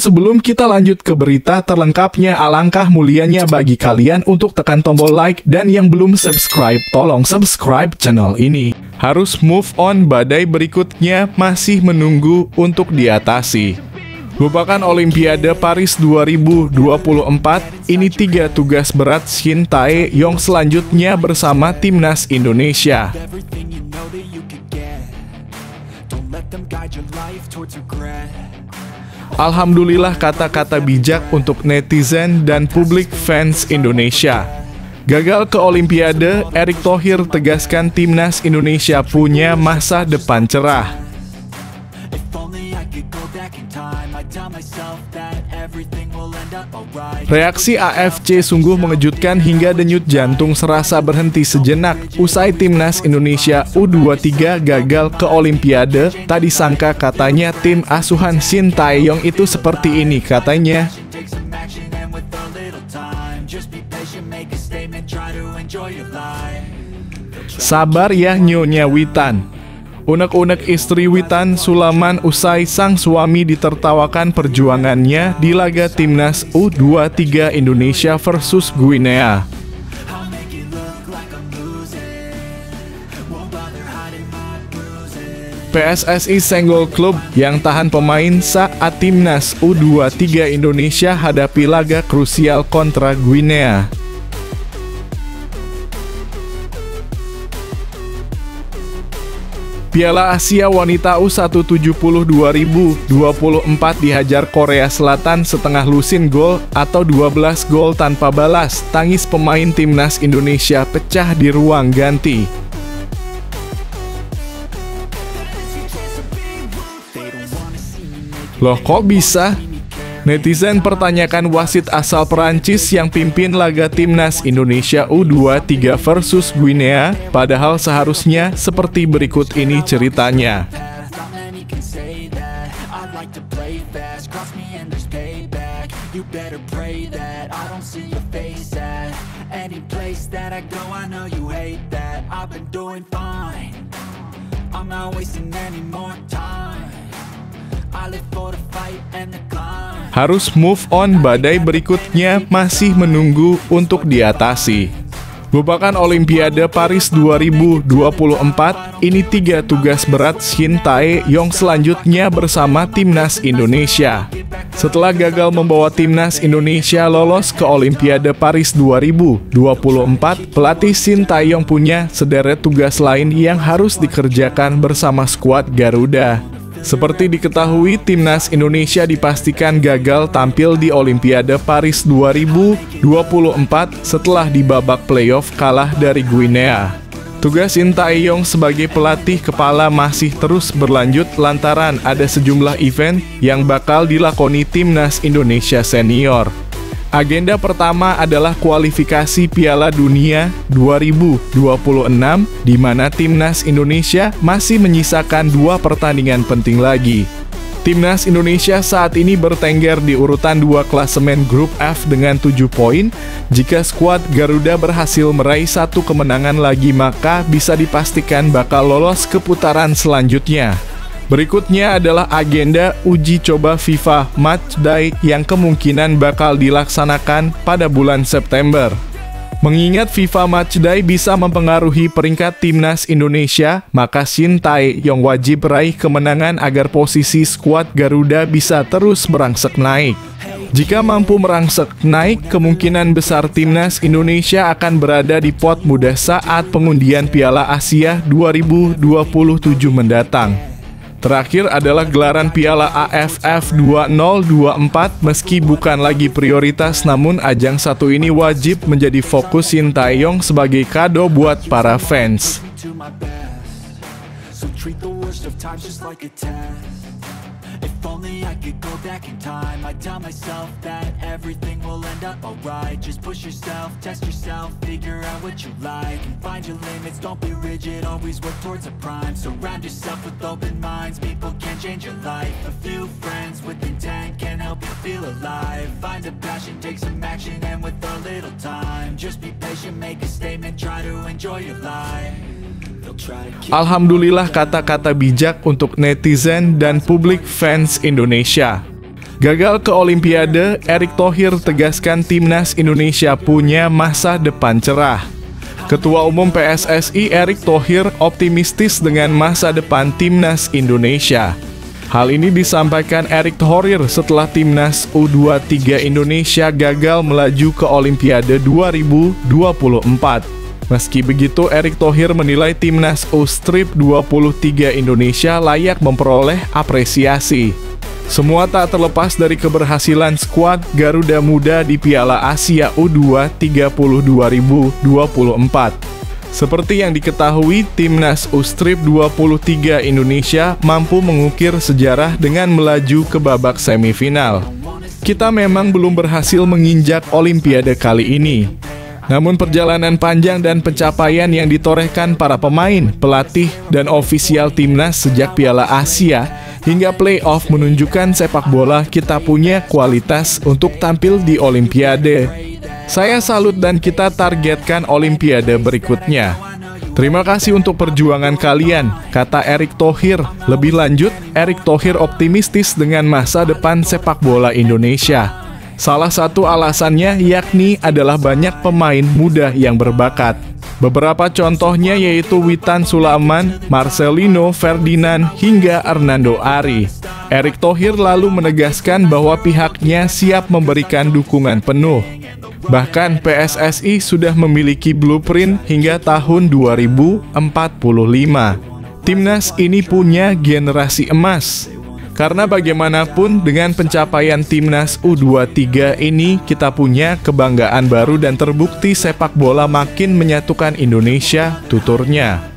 sebelum kita lanjut ke berita terlengkapnya, alangkah mulianya bagi kalian untuk tekan tombol like, dan yang belum subscribe, tolong subscribe channel ini. Harus move on, badai berikutnya masih menunggu untuk diatasi. Lupakan Olimpiade Paris 2024, ini 3 tugas berat Shin Tae-yong selanjutnya bersama timnas Indonesia. Alhamdulillah, kata-kata bijak untuk netizen dan publik fans Indonesia. Gagal ke Olimpiade, Erick Thohir tegaskan timnas Indonesia punya masa depan cerah. Reaksi AFC sungguh mengejutkan hingga denyut jantung serasa berhenti sejenak usai timnas Indonesia U23 gagal ke Olimpiade. Tak disangka, katanya, tim asuhan Shin Tae-yong itu seperti ini, katanya. Sabar ya Nyonya Witan. Unek-unek istri Witan Sulaiman usai sang suami ditertawakan perjuangannya di laga timnas U23 Indonesia versus Guinea. PSSI senggol klub yang tahan pemain saat timnas U23 Indonesia hadapi laga krusial kontra Guinea. Piala Asia Wanita U170 2024 dihajar Korea Selatan setengah lusin gol atau 12 gol tanpa balas. Tangis pemain timnas Indonesia pecah di ruang ganti. Loh, kok bisa? Netizen pertanyakan wasit asal Perancis yang pimpin laga timnas Indonesia U23 versus Guinea, padahal seharusnya seperti berikut ini ceritanya. Harus move on, badai berikutnya masih menunggu untuk diatasi. Lupakan Olimpiade Paris 2024, ini 3 tugas berat Shin Tae-yong selanjutnya bersama timnas Indonesia. Setelah gagal membawa timnas Indonesia lolos ke Olimpiade Paris 2024, pelatih Shin Tae-yong punya sederet tugas lain yang harus dikerjakan bersama skuad Garuda. Seperti diketahui, timnas Indonesia dipastikan gagal tampil di Olimpiade Paris 2024 setelah di babak playoff kalah dari Guinea. Tugas Shin Tae-yong sebagai pelatih kepala masih terus berlanjut lantaran ada sejumlah event yang bakal dilakoni timnas Indonesia senior. Agenda pertama adalah kualifikasi Piala Dunia 2026, di mana timnas Indonesia masih menyisakan 2 pertandingan penting lagi. Timnas Indonesia saat ini bertengger di urutan 2 klasemen grup F dengan 7 poin. Jika skuad Garuda berhasil meraih 1 kemenangan lagi, maka bisa dipastikan bakal lolos ke putaran selanjutnya. Berikutnya adalah agenda uji coba FIFA Matchday yang kemungkinan bakal dilaksanakan pada bulan September. Mengingat FIFA Matchday bisa mempengaruhi peringkat timnas Indonesia, maka Shin Tae-yong wajib raih kemenangan agar posisi skuad Garuda bisa terus merangsek naik. Jika mampu merangsek naik, kemungkinan besar timnas Indonesia akan berada di pot muda saat pengundian Piala Asia 2027 mendatang. Terakhir adalah gelaran Piala AFF 2024. Meski bukan lagi prioritas, namun ajang satu ini wajib menjadi fokus Shin Tae-yong sebagai kado buat para fans. If only I could go back in time, I'd tell myself that everything will end up alright. Just push yourself, test yourself, figure out what you like, and find your limits, don't be rigid, always work towards a prime. Surround yourself with open minds, people can change your life. A few friends with intent can help you feel alive. Find a passion, take some action, and with a little time, just be patient, make a statement, try to enjoy your life. Alhamdulillah, kata-kata bijak untuk netizen dan publik fans Indonesia. Gagal ke Olimpiade, Erick Thohir tegaskan timnas Indonesia punya masa depan cerah. Ketua Umum PSSI Erick Thohir optimistis dengan masa depan timnas Indonesia. Hal ini disampaikan Erick Thohir setelah timnas U23 Indonesia gagal melaju ke Olimpiade 2024. Meski begitu, Erick Thohir menilai timnas U23 Indonesia layak memperoleh apresiasi. Semua tak terlepas dari keberhasilan skuad Garuda Muda di Piala Asia U23 2024. Seperti yang diketahui, timnas U23 Indonesia mampu mengukir sejarah dengan melaju ke babak semifinal. Kita memang belum berhasil menginjak Olimpiade kali ini. Namun perjalanan panjang dan pencapaian yang ditorehkan para pemain, pelatih, dan ofisial timnas sejak Piala Asia hingga play-off menunjukkan sepak bola kita punya kualitas untuk tampil di Olimpiade. Saya salut dan kita targetkan Olimpiade berikutnya. Terima kasih untuk perjuangan kalian, kata Erick Thohir. Lebih lanjut, Erick Thohir optimistis dengan masa depan sepak bola Indonesia. Salah satu alasannya yakni adalah banyak pemain muda yang berbakat. Beberapa contohnya yaitu Witan Sulaiman, Marcelino Ferdinand, hingga Hernando Ari. Erick Thohir lalu menegaskan bahwa pihaknya siap memberikan dukungan penuh. Bahkan PSSI sudah memiliki blueprint hingga tahun 2045. Timnas ini punya generasi emas. Karena bagaimanapun dengan pencapaian timnas U23 ini kita punya kebanggaan baru dan terbukti sepak bola makin menyatukan Indonesia, tuturnya.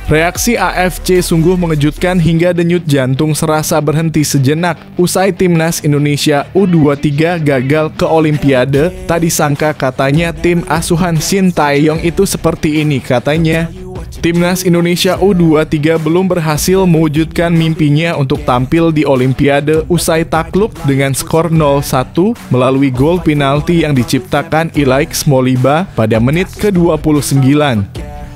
Reaksi AFC sungguh mengejutkan hingga denyut jantung serasa berhenti sejenak. Usai timnas Indonesia U23 gagal ke Olimpiade, tak disangka katanya tim asuhan Shin Tae-yong itu seperti ini katanya. Timnas Indonesia U23 belum berhasil mewujudkan mimpinya untuk tampil di Olimpiade usai takluk dengan skor 0-1 melalui gol penalti yang diciptakan Ilaix Moliba pada menit ke-29.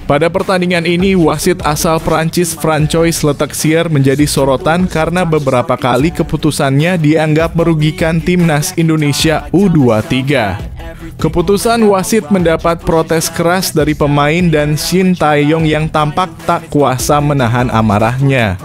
Pada pertandingan ini, wasit asal Prancis Francois Letexier menjadi sorotan karena beberapa kali keputusannya dianggap merugikan timnas Indonesia U23. Keputusan wasit mendapat protes keras dari pemain dan Shin Tae-yong yang tampak tak kuasa menahan amarahnya.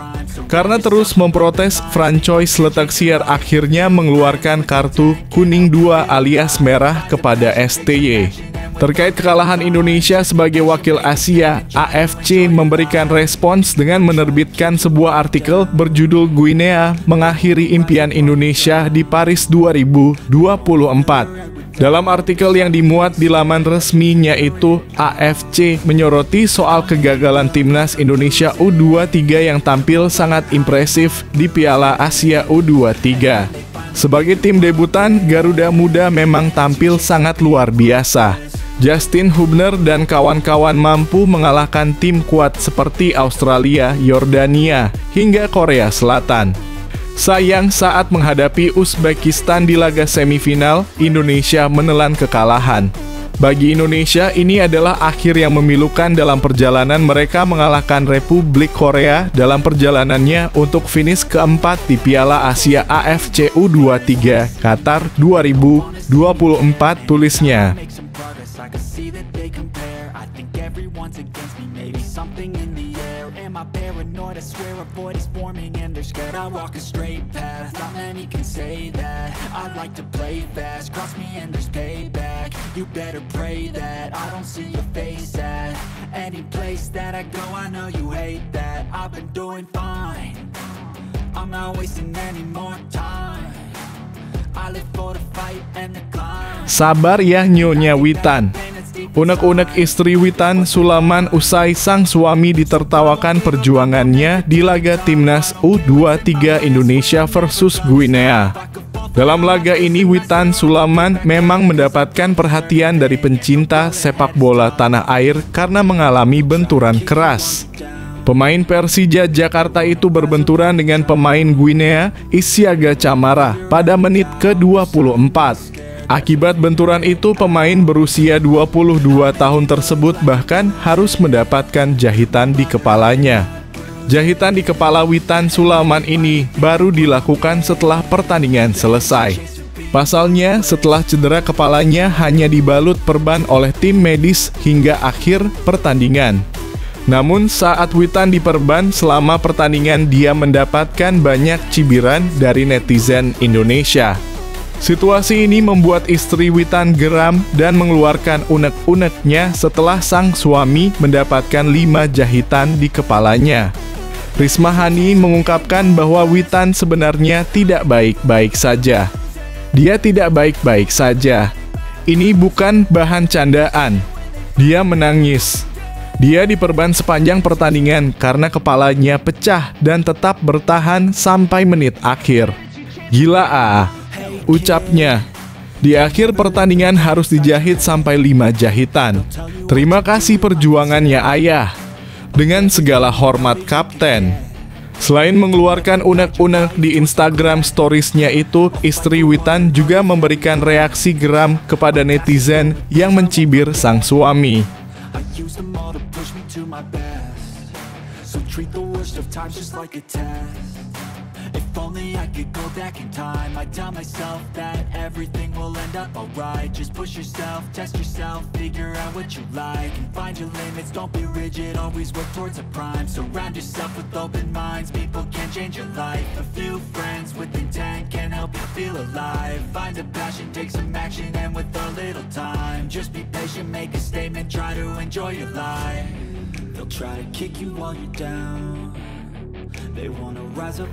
Karena terus memprotes, Francois Letexier akhirnya mengeluarkan kartu kuning 2 alias merah kepada STY. Terkait kekalahan Indonesia sebagai wakil Asia, AFC memberikan respons dengan menerbitkan sebuah artikel berjudul Guinea Mengakhiri Impian Indonesia di Paris 2024. Dalam artikel yang dimuat di laman resminya itu, AFC menyoroti soal kegagalan timnas Indonesia U23 yang tampil sangat impresif di Piala Asia U23. Sebagai tim debutan, Garuda Muda memang tampil sangat luar biasa. Justin Hubner dan kawan-kawan mampu mengalahkan tim kuat seperti Australia, Yordania, hingga Korea Selatan. Sayang saat menghadapi Uzbekistan di laga semifinal, Indonesia menelan kekalahan. Bagi Indonesia, ini adalah akhir yang memilukan dalam perjalanan mereka mengalahkan Republik Korea dalam perjalanannya untuk finish keempat di Piala Asia AFC U23 Qatar 2024, tulisnya. I can see that they compare. I think everyone's against me. Maybe something in the air. Am I paranoid? I swear a void is forming and they're scared. I walk a straight path. Not many can say that. I like to play fast. Cross me and there's payback. You better pray that I don't see your face at any place that I go. I know you hate that. I've been doing fine. I'm not wasting any more time. Sabar ya Nyonya Witan. Unek-unek istri Witan Sulaman usai sang suami ditertawakan perjuangannya di laga Timnas U23 Indonesia versus Guinea. Dalam laga ini Witan Sulaman memang mendapatkan perhatian dari pencinta sepak bola tanah air karena mengalami benturan keras. Pemain Persija Jakarta itu berbenturan dengan pemain Guinea Isiaga Camara pada menit ke-24. Akibat benturan itu, pemain berusia 22 tahun tersebut bahkan harus mendapatkan jahitan di kepalanya. Jahitan di kepala Witan Sulaman ini baru dilakukan setelah pertandingan selesai. Pasalnya, setelah cedera kepalanya hanya dibalut perban oleh tim medis hingga akhir pertandingan. Namun saat Witan diperban selama pertandingan, dia mendapatkan banyak cibiran dari netizen Indonesia. Situasi ini membuat istri Witan geram dan mengeluarkan unek-uneknya setelah sang suami mendapatkan 5 jahitan di kepalanya. Risma Hani mengungkapkan bahwa Witan sebenarnya tidak baik-baik saja. Dia tidak baik-baik saja. Ini bukan bahan candaan. Dia menangis. Dia diperban sepanjang pertandingan karena kepalanya pecah dan tetap bertahan sampai menit akhir. Gila ah, ucapnya. Di akhir pertandingan harus dijahit sampai 5 jahitan. Terima kasih perjuangannya ayah. Dengan segala hormat kapten. Selain mengeluarkan unek-unek di Instagram stories-nya itu, istri Witan juga memberikan reaksi geram kepada netizen yang mencibir sang suami. If only I could go back in time, I'd tell myself that everything will end up alright. Just push yourself, test yourself, figure out what you like, and find your limits, don't be rigid, always work towards a prime. Surround yourself with open minds, people can change your life. A few friends with intent can help you feel alive. Find a passion, take some action, and with a little time, just be patient, make a statement, try to enjoy your life. They'll try to kick you while you're down.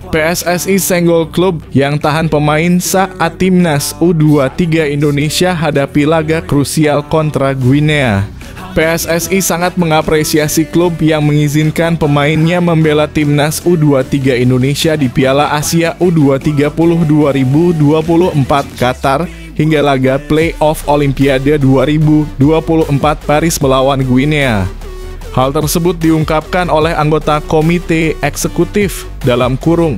PSSI senggol klub yang tahan pemain saat Timnas U23 Indonesia hadapi laga krusial kontra Guinea. PSSI sangat mengapresiasi klub yang mengizinkan pemainnya membela Timnas U23 Indonesia di Piala Asia U2030 2024 Qatar hingga laga play-off Olimpiade 2024 Paris melawan Guinea. Hal tersebut diungkapkan oleh anggota Komite Eksekutif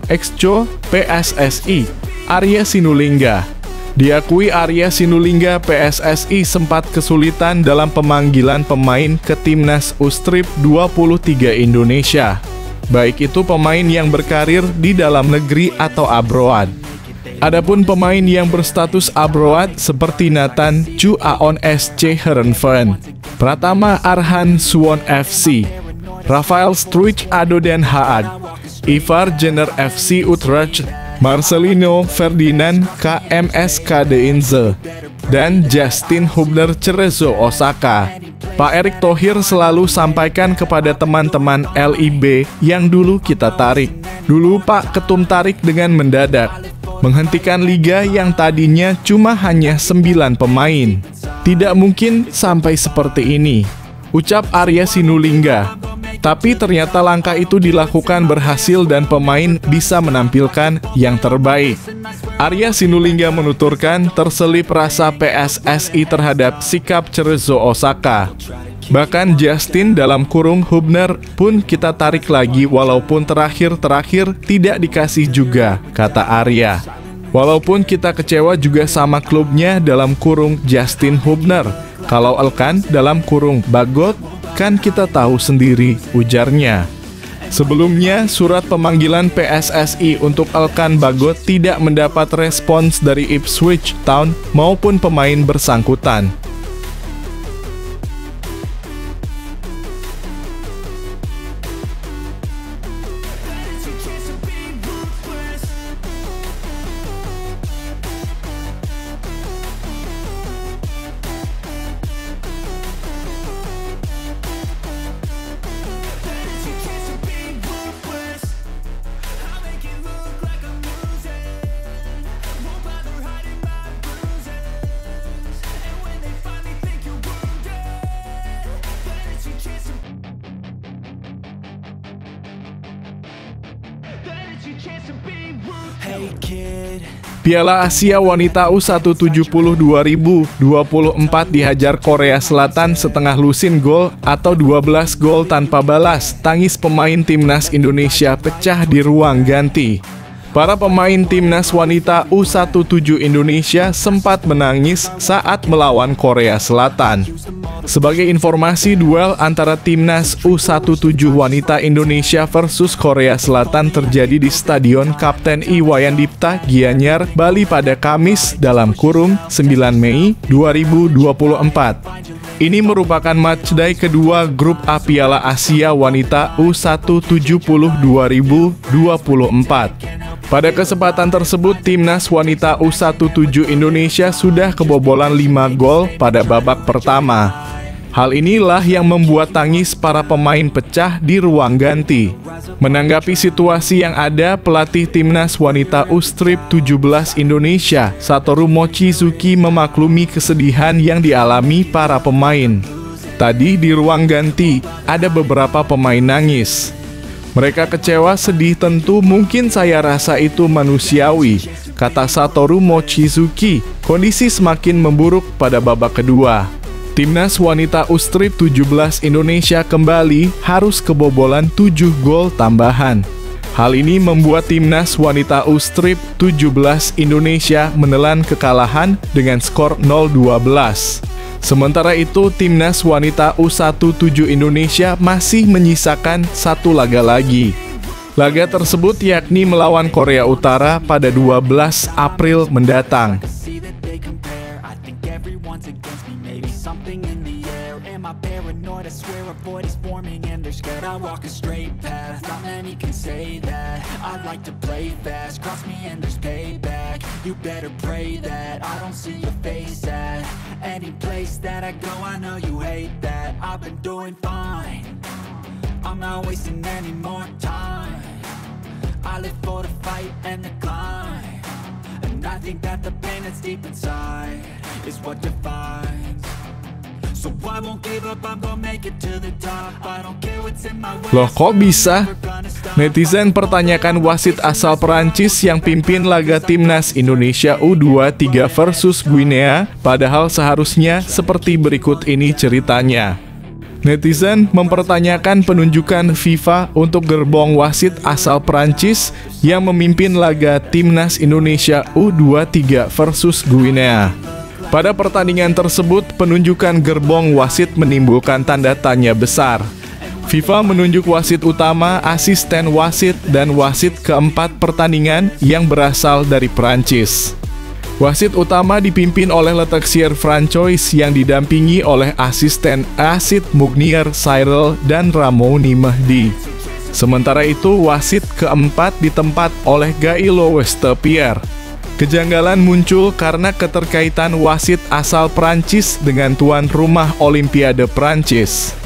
(Exco) PSSI, Arya Sinulinga. Diakui Arya Sinulinga, PSSI sempat kesulitan dalam pemanggilan pemain ke Timnas U23 Indonesia, baik itu pemain yang berkarir di dalam negeri atau abroad. Adapun pemain yang berstatus abroad seperti Nathan Chu Aon SC Heerenveen, Pratama Arhan Suwon FC, Rafael Struijk ADO Den Haag, Ivar Jenner FC Utrecht, Marcelino Ferdinand KMS Kadeinze, dan Justin Hubner Cerezo Osaka. Pak Erick Thohir selalu sampaikan kepada teman-teman LIB yang dulu kita tarik. Dulu Pak Ketum tarik dengan mendadak, menghentikan liga yang tadinya cuma hanya 9 pemain. Tidak mungkin sampai seperti ini, ucap Arya Sinulinga. Tapi ternyata langkah itu dilakukan berhasil dan pemain bisa menampilkan yang terbaik. Arya Sinulinga menuturkan terselip rasa PSSI terhadap sikap Cerezo Osaka. Bahkan Justin (Hubner) pun kita tarik lagi walaupun terakhir tidak dikasih juga, kata Arya. Walaupun kita kecewa juga sama klubnya (Justin Hubner). Kalau Elkan (Bagot) kan kita tahu sendiri, ujarnya. Sebelumnya, surat pemanggilan PSSI untuk Elkan Bagot tidak mendapat respons dari Ipswich Town maupun pemain bersangkutan. Hey kid. Piala Asia Wanita U170 2024 dihajar Korea Selatan setengah lusin gol atau 12 gol tanpa balas. Tangis pemain timnas Indonesia pecah di ruang ganti. Para pemain timnas wanita U17 Indonesia sempat menangis saat melawan Korea Selatan. Sebagai informasi, duel antara timnas U17 wanita Indonesia versus Korea Selatan terjadi di Stadion Kapten Iwayan Dipta, Gianyar, Bali pada Kamis (9 Mei 2024). Ini merupakan matchday kedua grup A Piala Asia Wanita U170 2024. Pada kesempatan tersebut, timnas wanita U17 Indonesia sudah kebobolan 5 gol pada babak pertama. Hal inilah yang membuat tangis para pemain pecah di ruang ganti. Menanggapi situasi yang ada, pelatih timnas wanita U-Strip 17 Indonesia, Satoru Mochizuki, memaklumi kesedihan yang dialami para pemain. Tadi di ruang ganti, ada beberapa pemain nangis. Mereka kecewa, sedih, tentu mungkin saya rasa itu manusiawi, kata Satoru Mochizuki. Kondisi semakin memburuk pada babak kedua. Timnas wanita U-Strip 17 Indonesia kembali harus kebobolan 7 gol tambahan. Hal ini membuat timnas wanita U-Strip 17 Indonesia menelan kekalahan dengan skor 0-12. Sementara itu, timnas wanita U17 Indonesia masih menyisakan satu laga lagi. Laga tersebut yakni melawan Korea Utara pada 12 April mendatang. You better pray that I don't see your face at any place that I go. I know you hate that. I've been doing fine. I'm not wasting any more time. I live for the fight and the climb, and I think that the pain that's deep inside is what defines. So I won't give up, I'm gonna make it to the top. I don't care what's in my way. Loh, kok bisa? Netizen pertanyakan wasit asal Perancis yang pimpin laga timnas Indonesia U23 versus Guinea, padahal seharusnya seperti berikut ini ceritanya. Netizen mempertanyakan penunjukan FIFA untuk gerbong wasit asal Perancis yang memimpin laga timnas Indonesia U23 versus Guinea. Pada pertandingan tersebut, penunjukan gerbong wasit menimbulkan tanda tanya besar. FIFA menunjuk wasit utama, asisten wasit, dan wasit keempat pertandingan yang berasal dari Prancis. Wasit utama dipimpin oleh Le Texier Francois yang didampingi oleh asisten Asid Mugnier Cyril dan Ramoni Mehdi. Sementara itu, wasit keempat ditempat oleh Gailo Westepierre. Kejanggalan muncul karena keterkaitan wasit asal Prancis dengan tuan rumah Olimpiade Prancis,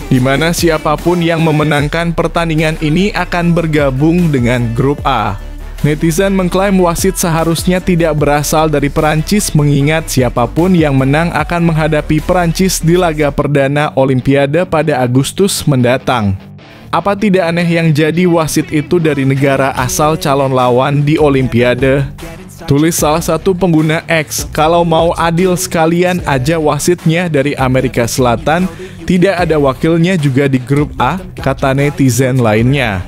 di mana siapapun yang memenangkan pertandingan ini akan bergabung dengan grup A. Netizen mengklaim wasit seharusnya tidak berasal dari Prancis, mengingat siapapun yang menang akan menghadapi Prancis di laga perdana Olimpiade pada Agustus mendatang. Apa tidak aneh yang jadi wasit itu dari negara asal calon lawan di Olimpiade? Tulis salah satu pengguna X, kalau mau adil sekalian aja wasitnya dari Amerika Selatan, tidak ada wakilnya juga di grup A, kata netizen lainnya.